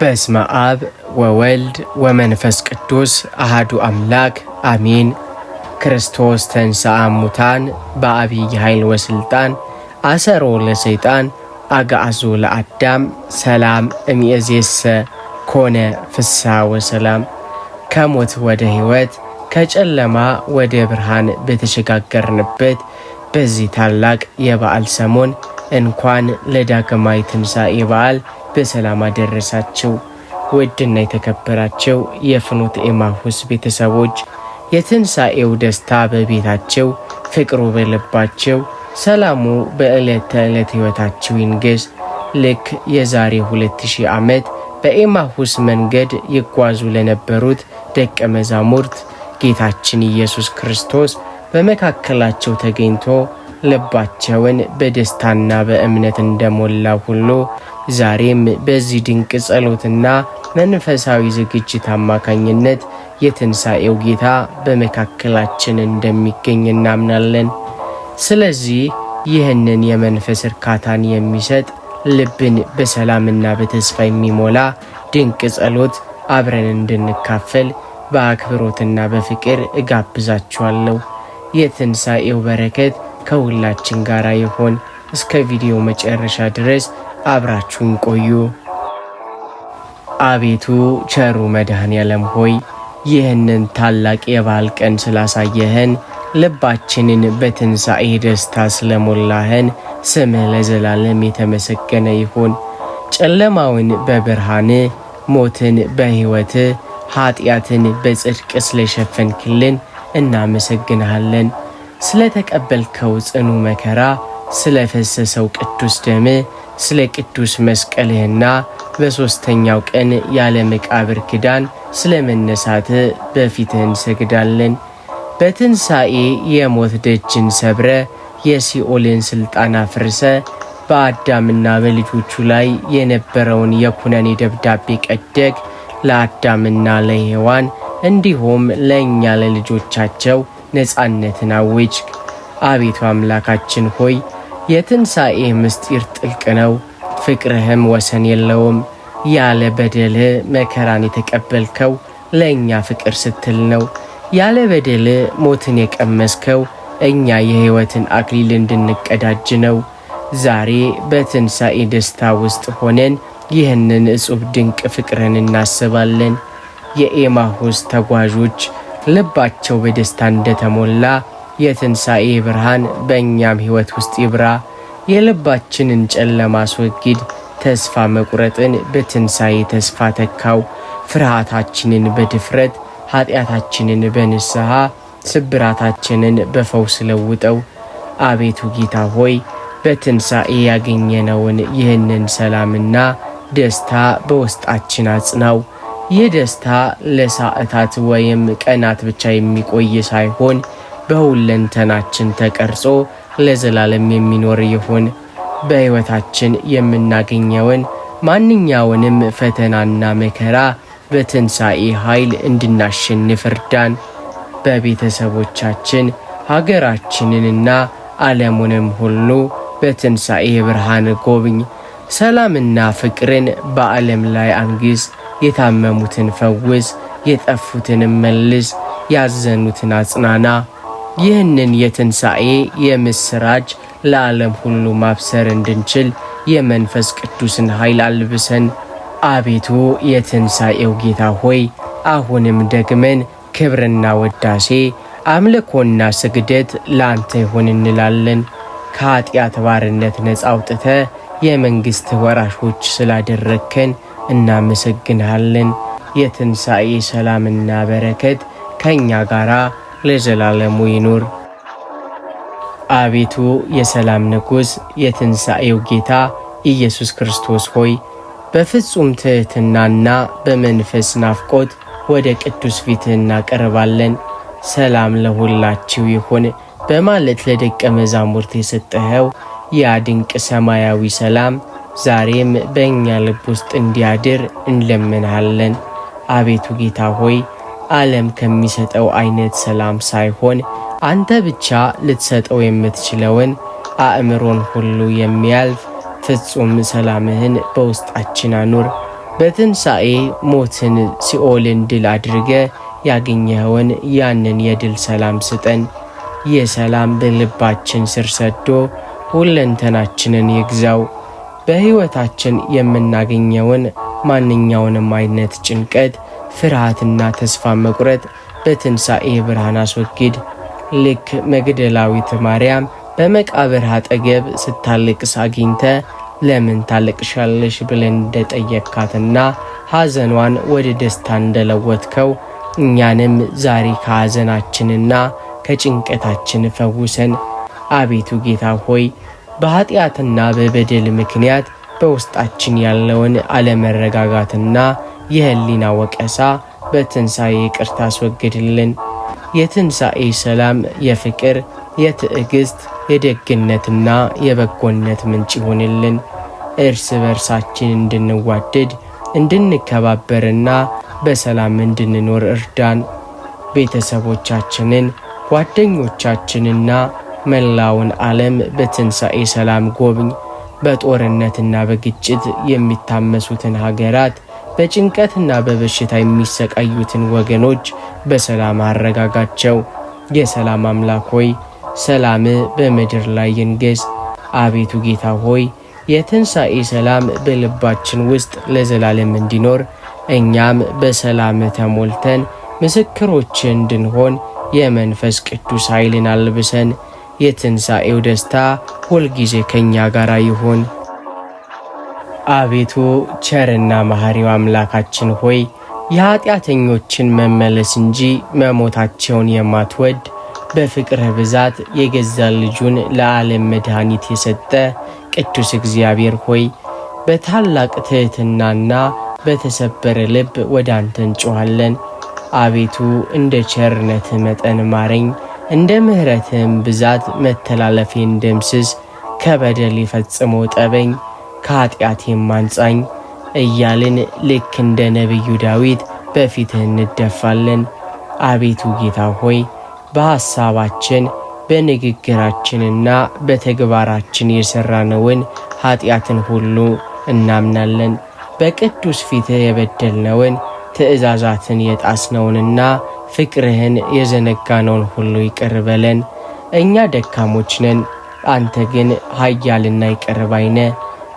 በስመ አብ ወወልድ ወመንፈስ ቅዱስ አሃዱ አምላክ አሜን። ክርስቶስ ተንሥአ እሙታን በአብይ ኃይል ወስልጣን አሰሮ ለሰይጣን አግዓዞ ለአዳም ሰላም እምይእዜሰ ኮነ ፍስሐ ወሰላም። ከሞት ወደ ሕይወት ከጨለማ ወደ ብርሃን በተሸጋገርንበት በዚህ ታላቅ የበዓል ሰሞን እንኳን ለዳግማይ ትንሣኤ በዓል በሰላም አደረሳችሁ። ውድና የተከበራችሁ የፍኖተ ኤማሁስ ቤተሰቦች የትንሣኤው ደስታ በቤታቸው፣ ፍቅሩ በልባቸው፣ ሰላሙ በዕለት ተዕለት ሕይወታቸው ይንገስ። ልክ የዛሬ 2000 ዓመት በኤማሁስ መንገድ ይጓዙ ለነበሩት ደቀ መዛሙርት ጌታችን ኢየሱስ ክርስቶስ በመካከላቸው ተገኝቶ ልባቸውን በደስታና በእምነት እንደሞላ ሁሉ ዛሬም በዚህ ድንቅ ጸሎትና መንፈሳዊ ዝግጅት አማካኝነት የትንሣኤው ጌታ በመካከላችን እንደሚገኝ እናምናለን። ስለዚህ ይህንን የመንፈስ እርካታን የሚሰጥ ልብን በሰላምና በተስፋ የሚሞላ ድንቅ ጸሎት አብረን እንድንካፈል በአክብሮትና በፍቅር እጋብዛችኋለሁ። የትንሣኤው በረከት ከሁላችን ጋር ይሆን። እስከ ቪዲዮ መጨረሻ ድረስ አብራችሁን ቆዩ። አቤቱ ቸሩ መድኃኔዓለም ሆይ ይህንን ታላቅ የበዓል ቀን ስላሳየህን፣ ልባችንን በትንሣኤ ደስታ ስለሞላህን ስምህ ለዘላለም የተመሰገነ ይሁን። ጨለማውን በብርሃን፣ ሞትን በሕይወት፣ ኀጢአትን በጽድቅ ስለሸፈንክልን እናመሰግንሃለን። ስለተቀበልከው ጽኑ መከራ፣ ስለፈሰሰው ቅዱስ ደም፣ ስለ ቅዱስ መስቀልህና በሦስተኛው ቀን ያለ መቃብር ክዳን ስለ መነሳት በፊትህ እንሰግዳለን። በትንሣኤ የሞት ደጅን ሰብረ የሲኦልን ሥልጣን አፍርሰ በአዳምና በልጆቹ ላይ የነበረውን የኩነኔ ደብዳቤ ቀደግ ለአዳምና ለሔዋን እንዲሁም ለእኛ ለልጆቻቸው ነፃነትን አውጅ። አቤቱ አምላካችን ሆይ የትንሣኤ ምስጢር ጥልቅ ነው፣ ፍቅርህም ወሰን የለውም። ያለ በደልህ መከራን የተቀበልከው ለእኛ ፍቅር ስትል ነው። ያለ በደልህ ሞትን የቀመስከው እኛ የሕይወትን አክሊል እንድንቀዳጅ ነው። ዛሬ በትንሣኤ ደስታ ውስጥ ሆነን ይህንን እጹብ ድንቅ ፍቅርህን እናስባለን። የኤማሁስ ተጓዦች ልባቸው በደስታ እንደተሞላ የትንሣኤ ብርሃን በእኛም ሕይወት ውስጥ ይብራ። የልባችንን ጨለማ አስወግድ። ተስፋ መቁረጥን በትንሣኤ ተስፋ ተካው። ፍርሃታችንን በድፍረት፣ ኀጢአታችንን በንስሐ፣ ስብራታችንን በፈውስ ለውጠው። አቤቱ ጌታ ሆይ በትንሣኤ ያገኘነውን ይህንን ሰላምና ደስታ በውስጣችን አጽናው። ይህ ደስታ ለሰዓታት ወይም ቀናት ብቻ የሚቆይ ሳይሆን በሁለንተናችን ተቀርጾ ለዘላለም የሚኖር ይሁን። በሕይወታችን የምናገኘውን ማንኛውንም ፈተናና መከራ በትንሣኤ ኃይል እንድናሸንፍ እርዳን። በቤተሰቦቻችን ሀገራችንንና ዓለሙንም ሁሉ በትንሣኤ ብርሃን ጎብኝ። ሰላምና ፍቅርን በዓለም ላይ አንግስ። የታመሙትን ፈውስ፣ የጠፉትን መልስ፣ ያዘኑትን አጽናና። ይህንን የትንሣኤ የምስራች ለዓለም ሁሉ ማብሰር እንድንችል የመንፈስ ቅዱስን ኃይል አልብሰን። አቤቱ የትንሣኤው ጌታ ሆይ አሁንም ደግመን ክብርና ወዳሴ፣ አምልኮና ስግደት ለአንተ ይሆን እንላለን። ከኀጢአት ባርነት ነፃ አውጥተ የመንግሥት ወራሾች ስላደረግከን እናመሰግንሃለን። የትንሣኤ ሰላምና በረከት ከእኛ ጋር ለዘላለሙ ይኑር። አቤቱ የሰላም ንጉሥ የትንሣኤው ጌታ ኢየሱስ ክርስቶስ ሆይ በፍጹም ትሕትናና በመንፈስ ናፍቆት ወደ ቅዱስ ፊትህ እናቀርባለን። ሰላም ለሁላችሁ ይሁን በማለት ለደቀ መዛሙርት የሰጠኸው ያ ድንቅ ሰማያዊ ሰላም ዛሬም በእኛ ልብ ውስጥ እንዲያድር እንለምንሃለን። አቤቱ ጌታ ሆይ ዓለም ከሚሰጠው አይነት ሰላም ሳይሆን አንተ ብቻ ልትሰጠው የምትችለውን አእምሮን ሁሉ የሚያልፍ ፍጹም ሰላምህን በውስጣችን አኑር። በትንሣኤ ሞትን ሲኦልን ድል አድርገ ያገኘኸውን ያንን የድል ሰላም ስጠን። ይህ ሰላም በልባችን ስር ሰዶ ሁለንተናችንን ይግዛው። በሕይወታችን የምናገኘውን ማንኛውንም አይነት ጭንቀት፣ ፍርሃትና ተስፋ መቁረጥ በትንሣኤ ብርሃን አስወግድ። ልክ መግደላዊት ማርያም በመቃብር አጠገብ ስታለቅስ አግኝተ ለምን ታለቅሻለሽ ብለን እንደጠየካትና ሐዘኗን ወደ ደስታ እንደለወጥከው እኛንም ዛሬ ከሐዘናችንና ከጭንቀታችን ፈውሰን። አቤቱ ጌታ ሆይ በኃጢአትና በበደል ምክንያት በውስጣችን ያለውን አለመረጋጋትና የህሊና ወቀሳ በትንሣኤ ይቅርታ አስወግድልን። የትንሣኤ ሰላም የፍቅር፣ የትዕግሥት፣ የደግነትና የበጎነት ምንጭ ይሆንልን። እርስ በርሳችን እንድንዋደድ እንድንከባበርና በሰላም እንድንኖር እርዳን። ቤተሰቦቻችንን፣ ጓደኞቻችንና መላውን ዓለም በትንሣኤ ሰላም ጎብኝ። በጦርነትና በግጭት የሚታመሱትን ሀገራት፣ በጭንቀትና በበሽታ የሚሰቃዩትን ወገኖች በሰላም አረጋጋቸው። የሰላም አምላክ ሆይ ሰላም በምድር ላይ ይንገስ። አቤቱ ጌታ ሆይ የትንሣኤ ሰላም በልባችን ውስጥ ለዘላለም እንዲኖር እኛም በሰላም ተሞልተን ምስክሮች እንድንሆን የመንፈስ ቅዱስ ኃይልን አልብሰን። የትንሣኤው ደስታ ሁልጊዜ ከእኛ ጋር ይሁን። አቤቱ ቸርና መሐሪው አምላካችን ሆይ የኀጢአተኞችን መመለስ እንጂ መሞታቸውን የማትወድ በፍቅርህ ብዛት የገዛ ልጁን ለዓለም መድኃኒት የሰጠ ቅዱስ እግዚአብሔር ሆይ በታላቅ ትሕትናና በተሰበረ ልብ ወደ አንተ እንጮኻለን። አቤቱ እንደ ቸርነትህ መጠን ማረኝ፣ እንደ ምሕረትህም ብዛት መተላለፌን ደምስስ። ከበደል ፈጽሞ ጠበኝ፣ ከኀጢአቴም አንጻኝ እያልን ልክ እንደ ነቢዩ ዳዊት በፊትህ እንደፋለን። አቤቱ ጌታ ሆይ በሐሳባችን በንግግራችንና በተግባራችን የሠራነውን ኀጢአትን ሁሉ እናምናለን። በቅዱስ ፊትህ የበደልነውን ትእዛዛትን የጣስነውንና ፍቅርህን የዘነጋነውን ሁሉ ይቅር በለን። እኛ ደካሞች ነን፣ አንተ ግን ኃያልና ይቅር ባይ ነህ።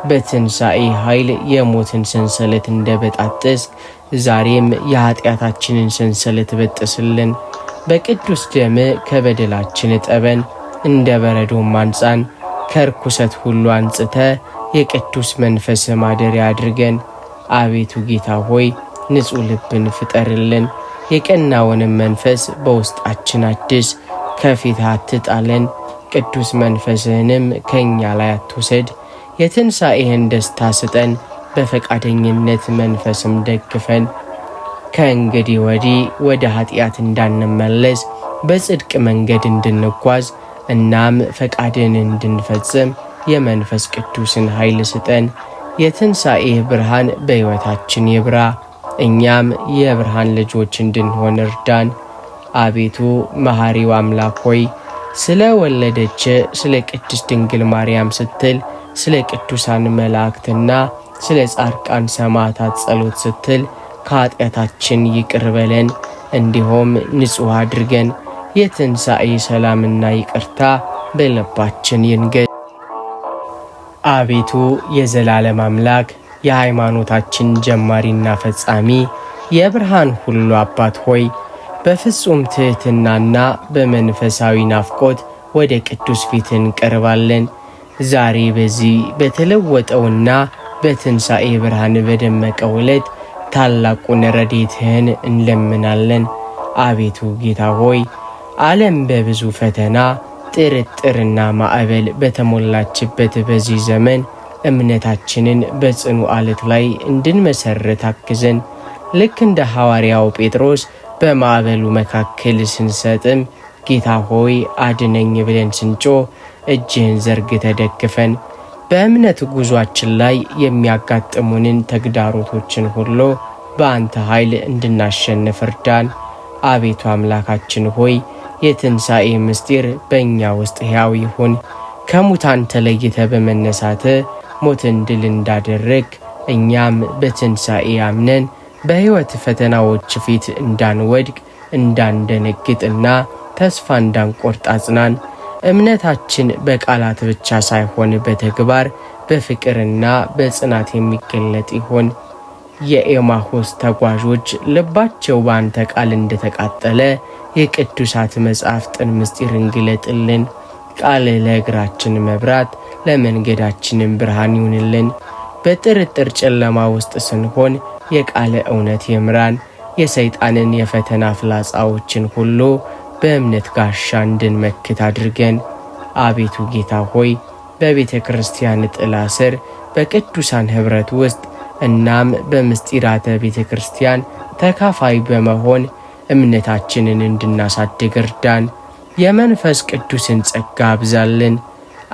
በትንሣኤ ኃይል የሞትን ሰንሰለት እንደበጣጠስ ዛሬም የኀጢአታችንን ሰንሰለት በጥስልን። በቅዱስ ደም ከበደላችን እጠበን፣ እንደ በረዶም አንጻን። ከርኩሰት ሁሉ አንጽተ የቅዱስ መንፈስ ማደሪያ አድርገን። አቤቱ ጌታ ሆይ ንጹሕ ልብን ፍጠርልን፣ የቀናውንም መንፈስ በውስጣችን አድስ። ከፊትህ አትጣለን፣ ቅዱስ መንፈስህንም ከእኛ ላይ አትውሰድ። የትንሣኤህን ደስታ ስጠን፣ በፈቃደኝነት መንፈስም ደግፈን። ከእንግዲህ ወዲህ ወደ ኀጢአት እንዳንመለስ በጽድቅ መንገድ እንድንጓዝ እናም ፈቃድን እንድንፈጽም የመንፈስ ቅዱስን ኃይል ስጠን። የትንሣኤህ ብርሃን በሕይወታችን ይብራ፣ እኛም የብርሃን ልጆች እንድንሆን እርዳን። አቤቱ መሐሪው አምላክ ሆይ ስለ ወለደች ስለ ቅድስት ድንግል ማርያም ስትል ስለ ቅዱሳን መላእክትና ስለ ጻድቃን ሰማዕታት ጸሎት ስትል ከኀጢአታችን ይቅር በለን፣ እንዲሁም ንጹሕ አድርገን። የትንሣኤ ሰላምና ይቅርታ በልባችን ይንገስ። አቤቱ የዘላለም አምላክ የሃይማኖታችን ጀማሪና ፈጻሚ የብርሃን ሁሉ አባት ሆይ በፍጹም ትሕትናና በመንፈሳዊ ናፍቆት ወደ ቅዱስ ፊት እንቀርባለን። ዛሬ በዚህ በተለወጠውና በትንሣኤ ብርሃን በደመቀው ዕለት ታላቁን ረድኤትህን እንለምናለን። አቤቱ ጌታ ሆይ ዓለም በብዙ ፈተና ጥርጥርና ማዕበል በተሞላችበት በዚህ ዘመን እምነታችንን በጽኑ ዓለት ላይ እንድንመሠረት አግዘን። ልክ እንደ ሐዋርያው ጴጥሮስ በማዕበሉ መካከል ስንሰጥም ጌታ ሆይ አድነኝ ብለን ስንጮህ እጅህን ዘርግተህ ደግፈን። በእምነት ጉዟችን ላይ የሚያጋጥሙንን ተግዳሮቶችን ሁሉ በአንተ ኃይል እንድናሸንፍ እርዳን። አቤቱ አምላካችን ሆይ የትንሣኤ ምስጢር በእኛ ውስጥ ሕያው ይሁን። ከሙታን ተለይተህ በመነሳትህ ሞትን ድል እንዳደረግ እኛም በትንሣኤ አምነን በሕይወት ፈተናዎች ፊት እንዳንወድቅ እንዳንደነግጥና ተስፋ እንዳንቆርጥ አጽናን። እምነታችን በቃላት ብቻ ሳይሆን በተግባር በፍቅርና በጽናት የሚገለጥ ይሁን። የኤማሁስ ተጓዦች ልባቸው በአንተ ቃል እንደተቃጠለ የቅዱሳት መጻሕፍትን ምስጢርን ግለጥልን። ቃል ለእግራችን መብራት ለመንገዳችንም ብርሃን ይሁንልን። በጥርጥር ጨለማ ውስጥ ስንሆን የቃለ እውነት ይምራን። የሰይጣንን የፈተና ፍላጻዎችን ሁሉ በእምነት ጋሻ እንድንመክት አድርገን። አቤቱ ጌታ ሆይ በቤተ ክርስቲያን ጥላ ስር በቅዱሳን ኅብረት ውስጥ እናም በምስጢራተ ቤተ ክርስቲያን ተካፋይ በመሆን እምነታችንን እንድናሳድግ እርዳን። የመንፈስ ቅዱስን ጸጋ አብዛልን።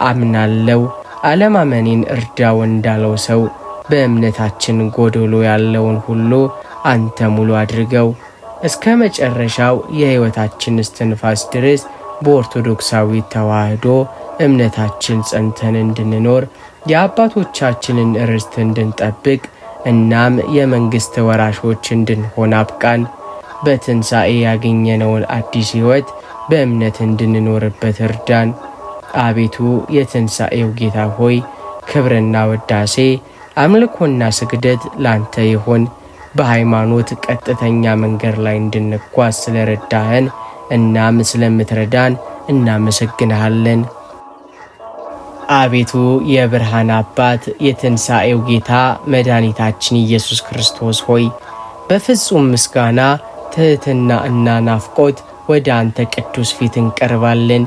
አምናለው አለማመኔን እርዳው እንዳለው ሰው በእምነታችን ጎዶሎ ያለውን ሁሉ አንተ ሙሉ አድርገው። እስከ መጨረሻው የሕይወታችን እስትንፋስ ድረስ በኦርቶዶክሳዊ ተዋህዶ እምነታችን ጸንተን እንድንኖር የአባቶቻችንን ርስት እንድንጠብቅ እናም የመንግሥት ወራሾች እንድንሆን አብቃን። በትንሣኤ ያገኘነውን አዲስ ሕይወት በእምነት እንድንኖርበት እርዳን። አቤቱ የትንሣኤው ጌታ ሆይ ክብርና ውዳሴ አምልኮና ስግደት ላንተ ይሁን። በሃይማኖት ቀጥተኛ መንገድ ላይ እንድንጓዝ ስለረዳህን እናም ስለምትረዳን እናመሰግንሃለን። አቤቱ የብርሃን አባት የትንሣኤው ጌታ መድኃኒታችን ኢየሱስ ክርስቶስ ሆይ በፍጹም ምስጋና ትሕትና እና ናፍቆት ወደ አንተ ቅዱስ ፊት እንቀርባለን።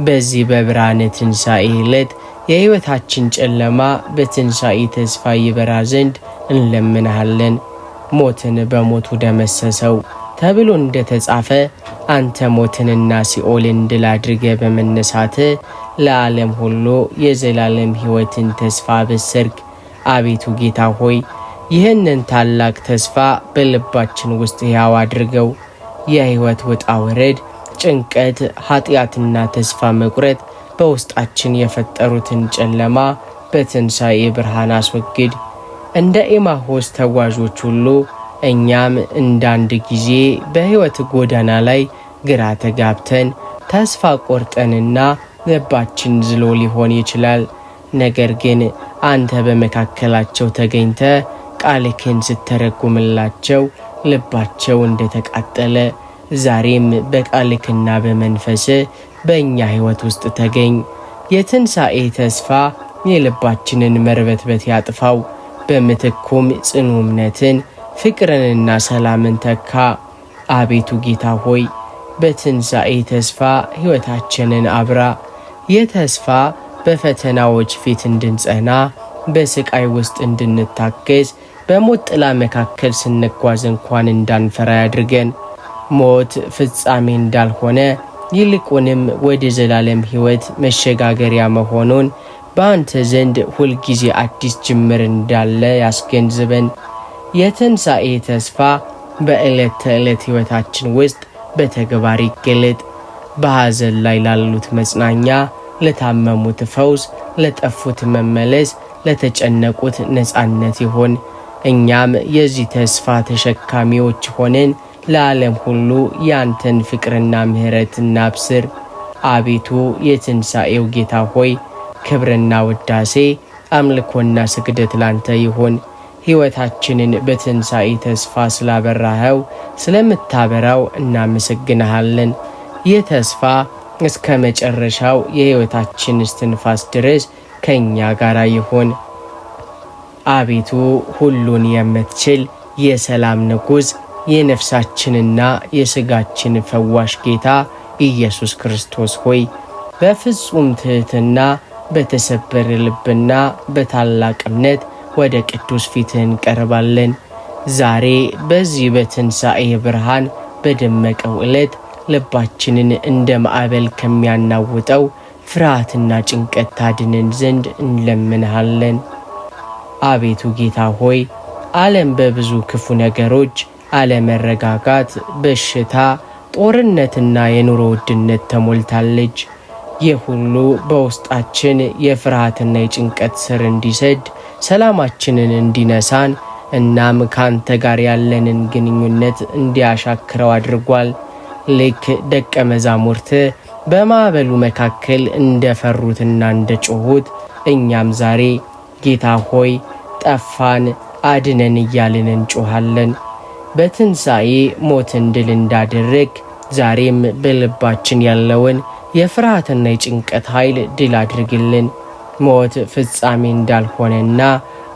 በዚህ በብርሃነ ትንሣኤ ዕለት የሕይወታችን ጨለማ በትንሣኤ ተስፋ ይበራ ዘንድ እንለምንሃለን። ሞትን በሞቱ ደመሰሰው ተብሎ እንደተጻፈ አንተ ሞትንና ሲኦልን ድል አድርገ በመነሳት ለዓለም ሁሉ የዘላለም ሕይወትን ተስፋ በሰርክ። አቤቱ ጌታ ሆይ ይህንን ታላቅ ተስፋ በልባችን ውስጥ ሕያው አድርገው። የሕይወት ውጣ ወረድ፣ ጭንቀት፣ ኃጢአትና ተስፋ መቁረጥ በውስጣችን የፈጠሩትን ጨለማ በትንሣኤ ብርሃን አስወግድ። እንደ ኤማሁስ ተጓዦች ሁሉ እኛም እንዳንድ ጊዜ በሕይወት ጎዳና ላይ ግራ ተጋብተን ተስፋ ቆርጠንና ልባችን ዝሎ ሊሆን ይችላል። ነገር ግን አንተ በመካከላቸው ተገኝተ ቃልህን ስተረጉምላቸው ልባቸው እንደተቃጠለ ዛሬም በቃልህና በመንፈስ በእኛ ሕይወት ውስጥ ተገኝ። የትንሣኤ ተስፋ የልባችንን መርበትበት ያጥፋው። በምትኩም ጽኑ እምነትን ፍቅርንና ሰላምን ተካ። አቤቱ ጌታ ሆይ በትንሣኤ ተስፋ ሕይወታችንን አብራ። የተስፋ በፈተናዎች ፊት እንድንጸና፣ በስቃይ ውስጥ እንድንታገዝ፣ በሞት ጥላ መካከል ስንጓዝ እንኳን እንዳንፈራ ያድርገን። ሞት ፍጻሜ እንዳልሆነ ይልቁንም ወደ ዘላለም ሕይወት መሸጋገሪያ መሆኑን በአንተ ዘንድ ሁልጊዜ አዲስ ጅምር እንዳለ ያስገንዝበን። የትንሣኤ ተስፋ በዕለት ተዕለት ሕይወታችን ውስጥ በተግባር ይገለጥ። በሐዘን ላይ ላሉት መጽናኛ፣ ለታመሙት ፈውስ፣ ለጠፉት መመለስ፣ ለተጨነቁት ነፃነት ይሆን። እኛም የዚህ ተስፋ ተሸካሚዎች ሆነን ለዓለም ሁሉ ያንተን ፍቅርና ምሕረት እናብስር። አቤቱ የትንሣኤው ጌታ ሆይ ክብርና ውዳሴ አምልኮና ስግደት ላንተ ይሁን። ሕይወታችንን በትንሣኤ ተስፋ ስላበራኸው ስለምታበራው እናመሰግንሃለን። ይህ ተስፋ እስከ መጨረሻው የሕይወታችን እስትንፋስ ድረስ ከእኛ ጋር ይሁን። አቤቱ ሁሉን የምትችል የሰላም ንጉሥ፣ የነፍሳችንና የሥጋችን ፈዋሽ ጌታ ኢየሱስ ክርስቶስ ሆይ በፍጹም ትሕትና በተሰበረ ልብና በታላቅ እምነት ወደ ቅዱስ ፊትህ እንቀርባለን። ዛሬ በዚህ በትንሣኤ ብርሃን በደመቀው ዕለት ልባችንን እንደ ማዕበል ከሚያናውጠው ፍርሃትና ጭንቀት ታድነን ዘንድ እንለምንሃለን። አቤቱ ጌታ ሆይ ዓለም በብዙ ክፉ ነገሮች፣ አለመረጋጋት፣ በሽታ፣ ጦርነትና የኑሮ ውድነት ተሞልታለች። ይህ ሁሉ በውስጣችን የፍርሃትና የጭንቀት ስር እንዲሰድ ሰላማችንን እንዲነሳን እናም ካንተ ጋር ያለንን ግንኙነት እንዲያሻክረው አድርጓል። ልክ ደቀ መዛሙርት በማዕበሉ መካከል እንደፈሩትና እንደጮሁት እኛም ዛሬ ጌታ ሆይ ጠፋን አድነን እያልን እንጮሃለን። በትንሣኤ ሞትን ድል እንዳደረግ ዛሬም በልባችን ያለውን የፍርሃትና የጭንቀት ኃይል ድል አድርግልን። ሞት ፍጻሜ እንዳልሆነና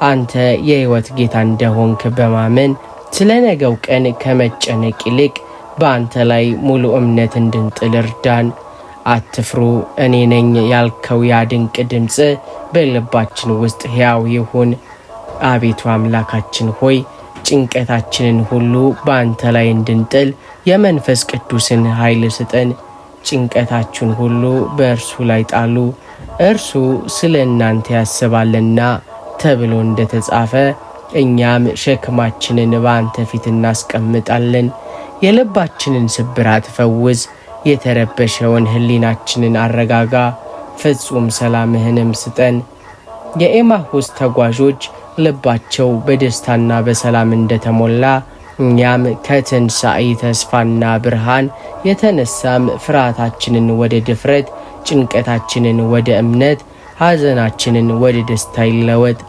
አንተ የሕይወት ጌታ እንደሆንክ በማመን ስለ ነገው ቀን ከመጨነቅ ይልቅ በአንተ ላይ ሙሉ እምነት እንድንጥል እርዳን። አትፍሩ እኔ ነኝ ያልከው ያ ድንቅ ድምፅ በልባችን ውስጥ ሕያው ይሁን። አቤቱ አምላካችን ሆይ ጭንቀታችንን ሁሉ በአንተ ላይ እንድንጥል የመንፈስ ቅዱስን ኃይል ስጠን። ጭንቀታችሁን ሁሉ በእርሱ ላይ ጣሉ፣ እርሱ ስለ እናንተ ያስባልና ተብሎ እንደተጻፈ እኛም ሸክማችንን በአንተ ፊት እናስቀምጣለን። የልባችንን ስብራት ፈውስ፣ የተረበሸውን ሕሊናችንን አረጋጋ፣ ፍጹም ሰላምህንም ስጠን። የኤማሁስ ተጓዦች ልባቸው በደስታና በሰላም እንደተሞላ እኛም ከትንሣኤ ተስፋና ብርሃን የተነሳም ፍርሃታችንን ወደ ድፍረት፣ ጭንቀታችንን ወደ እምነት፣ ሐዘናችንን ወደ ደስታ ይለወጥ።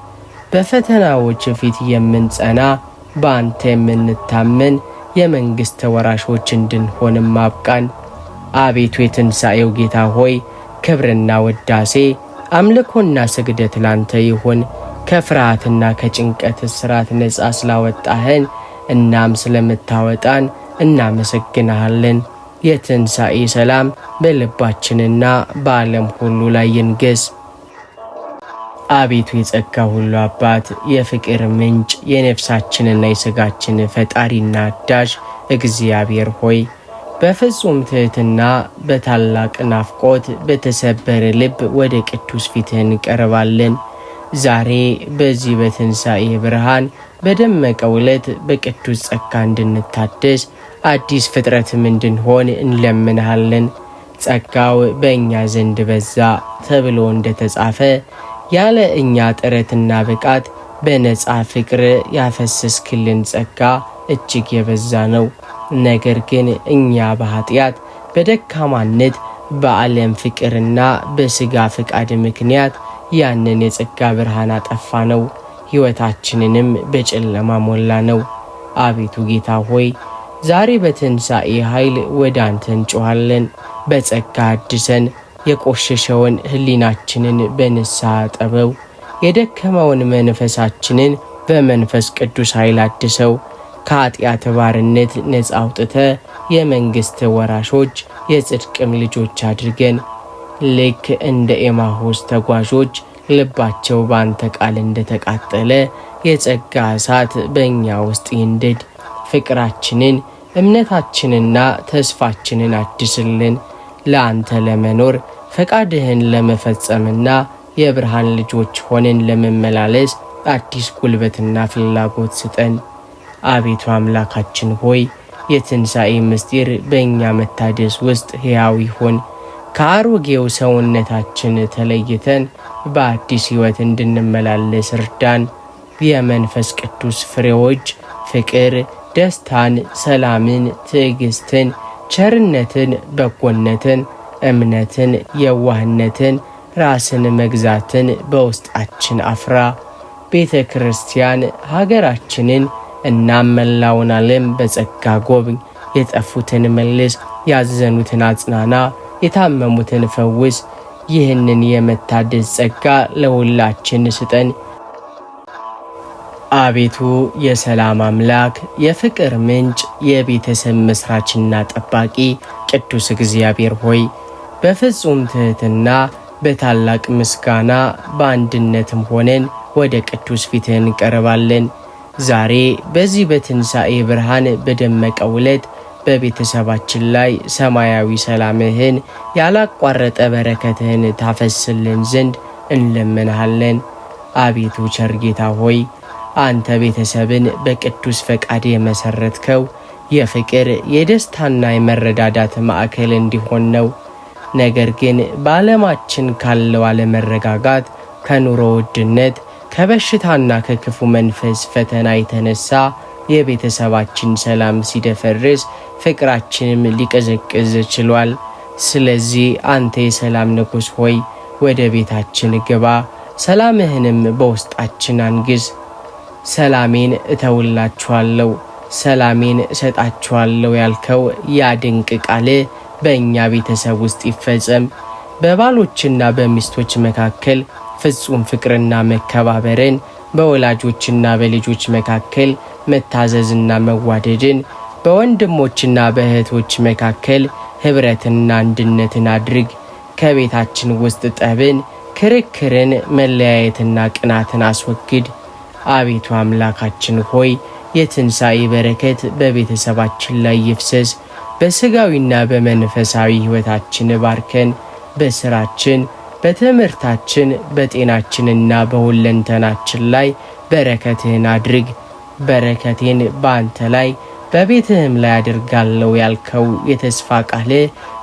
በፈተናዎች ፊት የምንጸና በአንተ የምንታመን የመንግሥት ወራሾች እንድንሆንም አብቃን። አቤቱ የትንሣኤው ጌታ ሆይ ክብርና ወዳሴ አምልኮና ስግደት ላንተ ይሁን። ከፍርሃትና ከጭንቀት እስራት ነጻ ስላወጣህን እናም ስለምታወጣን እናመሰግንሃለን። የትንሣኤ ሰላም በልባችንና በዓለም ሁሉ ላይ ይንገስ። አቤቱ የጸጋ ሁሉ አባት፣ የፍቅር ምንጭ፣ የነፍሳችንና የሥጋችን ፈጣሪና አዳሽ እግዚአብሔር ሆይ በፍጹም ትሕትና በታላቅ ናፍቆት በተሰበረ ልብ ወደ ቅዱስ ፊትህ እንቀርባለን። ዛሬ በዚህ በትንሣኤ ብርሃን በደመቀው ዕለት በቅዱስ ጸጋ እንድንታደስ አዲስ ፍጥረትም እንድንሆን እንለምንሃለን። ጸጋው በእኛ ዘንድ በዛ ተብሎ እንደተጻፈ ያለ እኛ ጥረትና ብቃት በነጻ ፍቅር ያፈሰስክልን ጸጋ እጅግ የበዛ ነው። ነገር ግን እኛ በኃጢአት በደካማነት በዓለም ፍቅርና በሥጋ ፍቃድ ምክንያት ያንን የጸጋ ብርሃን አጠፋ ነው፣ ሕይወታችንንም በጨለማ ሞላ ነው። አቤቱ ጌታ ሆይ ዛሬ በትንሣኤ ኃይል ወደ አንተ እንጮኻለን። በጸጋ አድሰን፣ የቆሸሸውን ሕሊናችንን በንስሐ አጠበው፣ የደከመውን መንፈሳችንን በመንፈስ ቅዱስ ኃይል አድሰው። ከኃጢአት ባርነት ነጻ አውጥተ የመንግሥት ወራሾች የጽድቅም ልጆች አድርገን። ልክ እንደ ኤማሁስ ተጓዦች ልባቸው በአንተ ቃል እንደተቃጠለ የጸጋ እሳት በእኛ ውስጥ ይንደድ። ፍቅራችንን፣ እምነታችንና ተስፋችንን አድስልን። ለአንተ ለመኖር ፈቃድህን ለመፈጸምና የብርሃን ልጆች ሆነን ለመመላለስ አዲስ ጉልበትና ፍላጎት ስጠን። አቤቱ አምላካችን ሆይ የትንሣኤ ምስጢር በእኛ መታደስ ውስጥ ሕያው ይሁን። ከአሮጌው ሰውነታችን ተለይተን በአዲስ ሕይወት እንድንመላለስ እርዳን። የመንፈስ ቅዱስ ፍሬዎች ፍቅር፣ ደስታን፣ ሰላምን፣ ትዕግስትን፣ ቸርነትን፣ በጎነትን፣ እምነትን፣ የዋህነትን፣ ራስን መግዛትን በውስጣችን አፍራ። ቤተ ክርስቲያን ሀገራችንን እናም መላውን ዓለም በጸጋ ጎብኝ። የጠፉትን መልስ፣ ያዘኑትን አጽናና፣ የታመሙትን ፈውስ። ይህንን የመታደስ ጸጋ ለሁላችን ስጠን። አቤቱ የሰላም አምላክ፣ የፍቅር ምንጭ፣ የቤተሰብ መስራችና ጠባቂ ቅዱስ እግዚአብሔር ሆይ በፍጹም ትሕትና በታላቅ ምስጋና በአንድነትም ሆነን ወደ ቅዱስ ፊትህ እንቀርባለን። ዛሬ በዚህ በትንሣኤ ብርሃን በደመቀው ዕለት በቤተሰባችን ላይ ሰማያዊ ሰላምህን ያላቋረጠ በረከትህን ታፈስልን ዘንድ እንለምንሃለን። አቤቱ ቸር ጌታ ሆይ አንተ ቤተሰብን በቅዱስ ፈቃድ የመሰረትከው የፍቅር የደስታና የመረዳዳት ማዕከል እንዲሆን ነው። ነገር ግን በዓለማችን ካለው አለመረጋጋት፣ ከኑሮ ውድነት፣ ከበሽታና ከክፉ መንፈስ ፈተና የተነሳ የቤተሰባችን ሰላም ሲደፈርስ ፍቅራችንም ሊቀዘቅዝ ችሏል። ስለዚህ አንተ የሰላም ንጉሥ ሆይ ወደ ቤታችን ግባ፣ ሰላምህንም በውስጣችን አንግስ። ሰላሜን እተውላችኋለሁ፣ ሰላሜን እሰጣችኋለሁ ያልከው ያ ድንቅ ቃል በእኛ ቤተሰብ ውስጥ ይፈጸም። በባሎችና በሚስቶች መካከል ፍጹም ፍቅርና መከባበርን፣ በወላጆችና በልጆች መካከል መታዘዝና መዋደድን፣ በወንድሞችና በእህቶች መካከል ኅብረትና አንድነትን አድርግ። ከቤታችን ውስጥ ጠብን፣ ክርክርን፣ መለያየትና ቅናትን አስወግድ። አቤቱ አምላካችን ሆይ የትንሣኤ በረከት በቤተሰባችን ላይ ይፍሰስ። በሥጋዊና በመንፈሳዊ ሕይወታችን ባርከን። በሥራችን፣ በትምህርታችን፣ በጤናችንና በሁለንተናችን ላይ በረከትህን አድርግ። በረከቴን በአንተ ላይ በቤትህም ላይ አድርጋለሁ ያልከው የተስፋ ቃል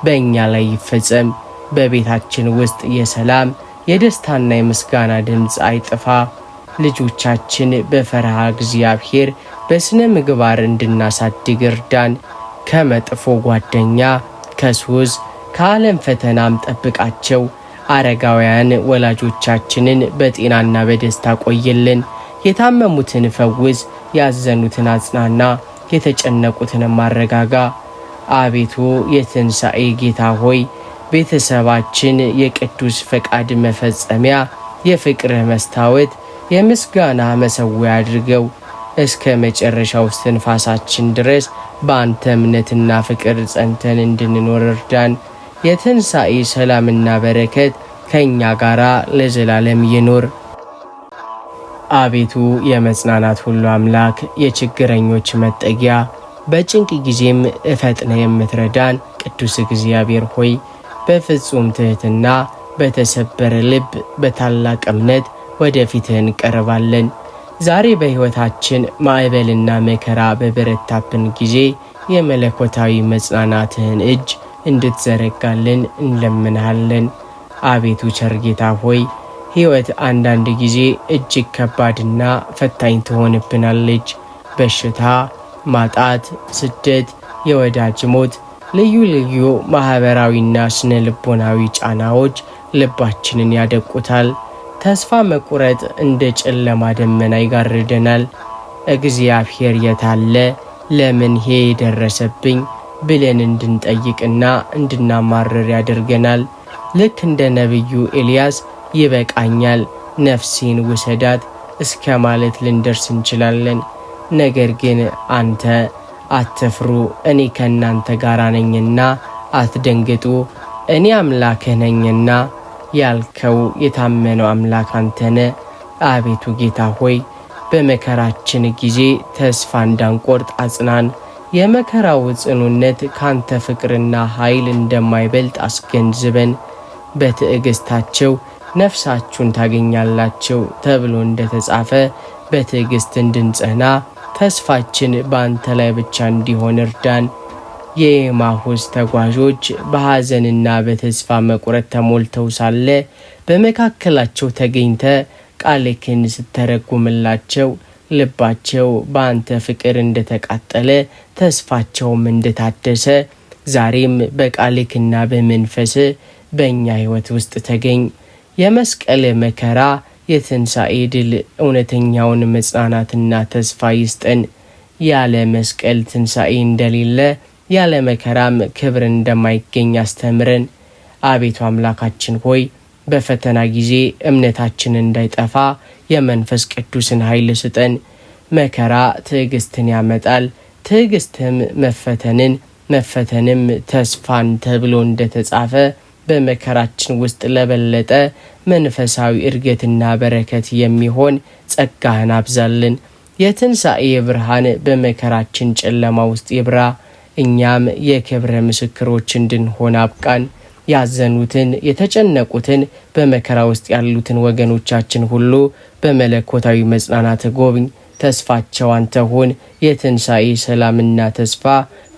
በእኛ ላይ ይፈጸም። በቤታችን ውስጥ የሰላም የደስታና የምስጋና ድምፅ አይጥፋ። ልጆቻችን በፈርሃ እግዚአብሔር በስነ ምግባር እንድናሳድግ እርዳን። ከመጥፎ ጓደኛ፣ ከሱስ፣ ከዓለም ፈተናም ጠብቃቸው። አረጋውያን ወላጆቻችንን በጤናና በደስታ ቆይልን። የታመሙትን ፈውስ፣ ያዘኑትን አጽናና፣ የተጨነቁትን ማረጋጋ። አቤቱ የትንሣኤ ጌታ ሆይ ቤተሰባችን የቅዱስ ፈቃድ መፈጸሚያ፣ የፍቅርህ መስታወት፣ የምስጋና መሠዊያ አድርገው። እስከ መጨረሻው እስትንፋሳችን ድረስ በአንተ እምነትና ፍቅር ጸንተን እንድንኖር እርዳን። የትንሣኤ ሰላምና በረከት ከእኛ ጋር ለዘላለም ይኑር። አቤቱ የመጽናናት ሁሉ አምላክ፣ የችግረኞች መጠጊያ፣ በጭንቅ ጊዜም እፈጥነ የምትረዳን ቅዱስ እግዚአብሔር ሆይ በፍጹም ትሕትና በተሰበረ ልብ በታላቅ እምነት ወደ ፊትህ እንቀርባለን። ዛሬ በሕይወታችን ማዕበልና መከራ በበረታብን ጊዜ የመለኮታዊ መጽናናትህን እጅ እንድትዘረጋልን እንለምንሃለን። አቤቱ ቸር ጌታ ሆይ ሕይወት አንዳንድ ጊዜ እጅግ ከባድና ፈታኝ ትሆንብናለች። በሽታ፣ ማጣት፣ ስደት፣ የወዳጅ ሞት፣ ልዩ ልዩ ማኅበራዊና ስነ ልቦናዊ ጫናዎች ልባችንን ያደቁታል። ተስፋ መቁረጥ እንደ ጨለማ ደመና ይጋርደናል። እግዚአብሔር የታለ? ለምን ይሄ የደረሰብኝ ብለን እንድንጠይቅና እንድናማርር ያደርገናል። ልክ እንደ ነቢዩ ኤልያስ ይበቃኛል፣ ነፍሴን ውሰዳት እስከ ማለት ልንደርስ እንችላለን። ነገር ግን አንተ አትፍሩ፣ እኔ ከእናንተ ጋር ነኝና አትደንግጡ፣ እኔ አምላክህ ነኝና ያልከው የታመነው አምላክ አንተነ። አቤቱ ጌታ ሆይ በመከራችን ጊዜ ተስፋ እንዳንቆርጥ አጽናን። የመከራው ጽኑነት ካንተ ፍቅርና ኃይል እንደማይበልጥ አስገንዝበን። በትዕግስታቸው ነፍሳችሁን ታገኛላችሁ ተብሎ እንደተጻፈ በትዕግስት እንድንጸና ተስፋችን በአንተ ላይ ብቻ እንዲሆን እርዳን። የኤማሁስ ተጓዦች በሐዘንና በተስፋ መቁረጥ ተሞልተው ሳለ በመካከላቸው ተገኝተ ቃልህን ስተረጉምላቸው ልባቸው በአንተ ፍቅር እንደተቃጠለ ተስፋቸውም እንደታደሰ ዛሬም በቃልህና በመንፈስ በእኛ ሕይወት ውስጥ ተገኝ። የመስቀል መከራ፣ የትንሣኤ ድል እውነተኛውን መጽናናትና ተስፋ ይስጠን። ያለ መስቀል ትንሣኤ እንደሌለ ያለ መከራም ክብር እንደማይገኝ አስተምረን። አቤቱ አምላካችን ሆይ በፈተና ጊዜ እምነታችን እንዳይጠፋ የመንፈስ ቅዱስን ኃይል ስጠን። መከራ ትዕግስትን ያመጣል፣ ትዕግስትም መፈተንን፣ መፈተንም ተስፋን ተብሎ እንደተጻፈ በመከራችን ውስጥ ለበለጠ መንፈሳዊ እድገትና በረከት የሚሆን ጸጋህን አብዛልን። የትንሣኤ ብርሃን በመከራችን ጨለማ ውስጥ ይብራ። እኛም የክብረ ምስክሮች እንድንሆን አብቃን። ያዘኑትን፣ የተጨነቁትን፣ በመከራ ውስጥ ያሉትን ወገኖቻችን ሁሉ በመለኮታዊ መጽናናት ጎብኝ። ተስፋቸው አንተ ሁን። የትንሣኤ ሰላምና ተስፋ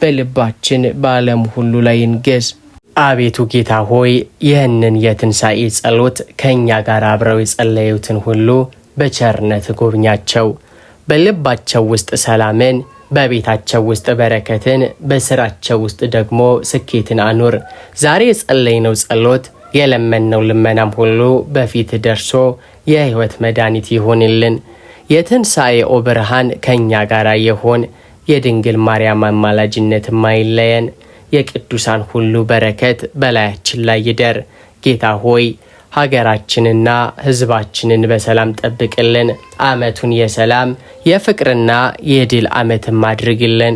በልባችን በዓለም ሁሉ ላይ ይንገስ። አቤቱ ጌታ ሆይ ይህንን የትንሣኤ ጸሎት ከእኛ ጋር አብረው የጸለዩትን ሁሉ በቸርነት ጎብኛቸው። በልባቸው ውስጥ ሰላምን፣ በቤታቸው ውስጥ በረከትን፣ በስራቸው ውስጥ ደግሞ ስኬትን አኑር። ዛሬ የጸለይነው ጸሎት የለመነው ልመናም ሁሉ በፊት ደርሶ የሕይወት መድኃኒት ይሆንልን። የትንሣኤው ብርሃን ከእኛ ጋር ይሁን። የድንግል ማርያም አማላጅነት አይለየን። የቅዱሳን ሁሉ በረከት በላያችን ላይ ይደር። ጌታ ሆይ ሀገራችንና ሕዝባችንን በሰላም ጠብቅልን። ዓመቱን የሰላም የፍቅርና የድል ዓመትም አድርግልን።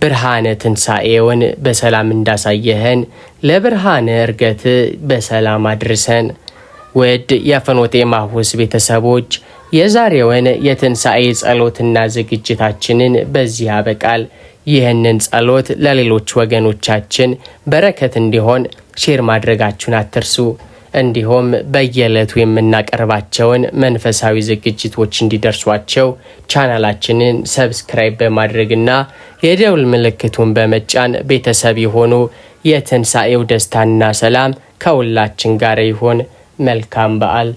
ብርሃነ ትንሣኤውን በሰላም እንዳሳየህን ለብርሃነ ዕርገት በሰላም አድርሰን። ውድ የፍኖተ ኤማሁስ ቤተሰቦች የዛሬውን የትንሣኤ ጸሎትና ዝግጅታችንን በዚህ ያበቃል። ይህንን ጸሎት ለሌሎች ወገኖቻችን በረከት እንዲሆን ሼር ማድረጋችሁን አትርሱ። እንዲሁም በየዕለቱ የምናቀርባቸውን መንፈሳዊ ዝግጅቶች እንዲደርሷቸው ቻናላችንን ሰብስክራይብ በማድረግና የደውል ምልክቱን በመጫን ቤተሰብ የሆኑ የትንሣኤው ደስታና ሰላም ከሁላችን ጋር ይሁን። መልካም በዓል።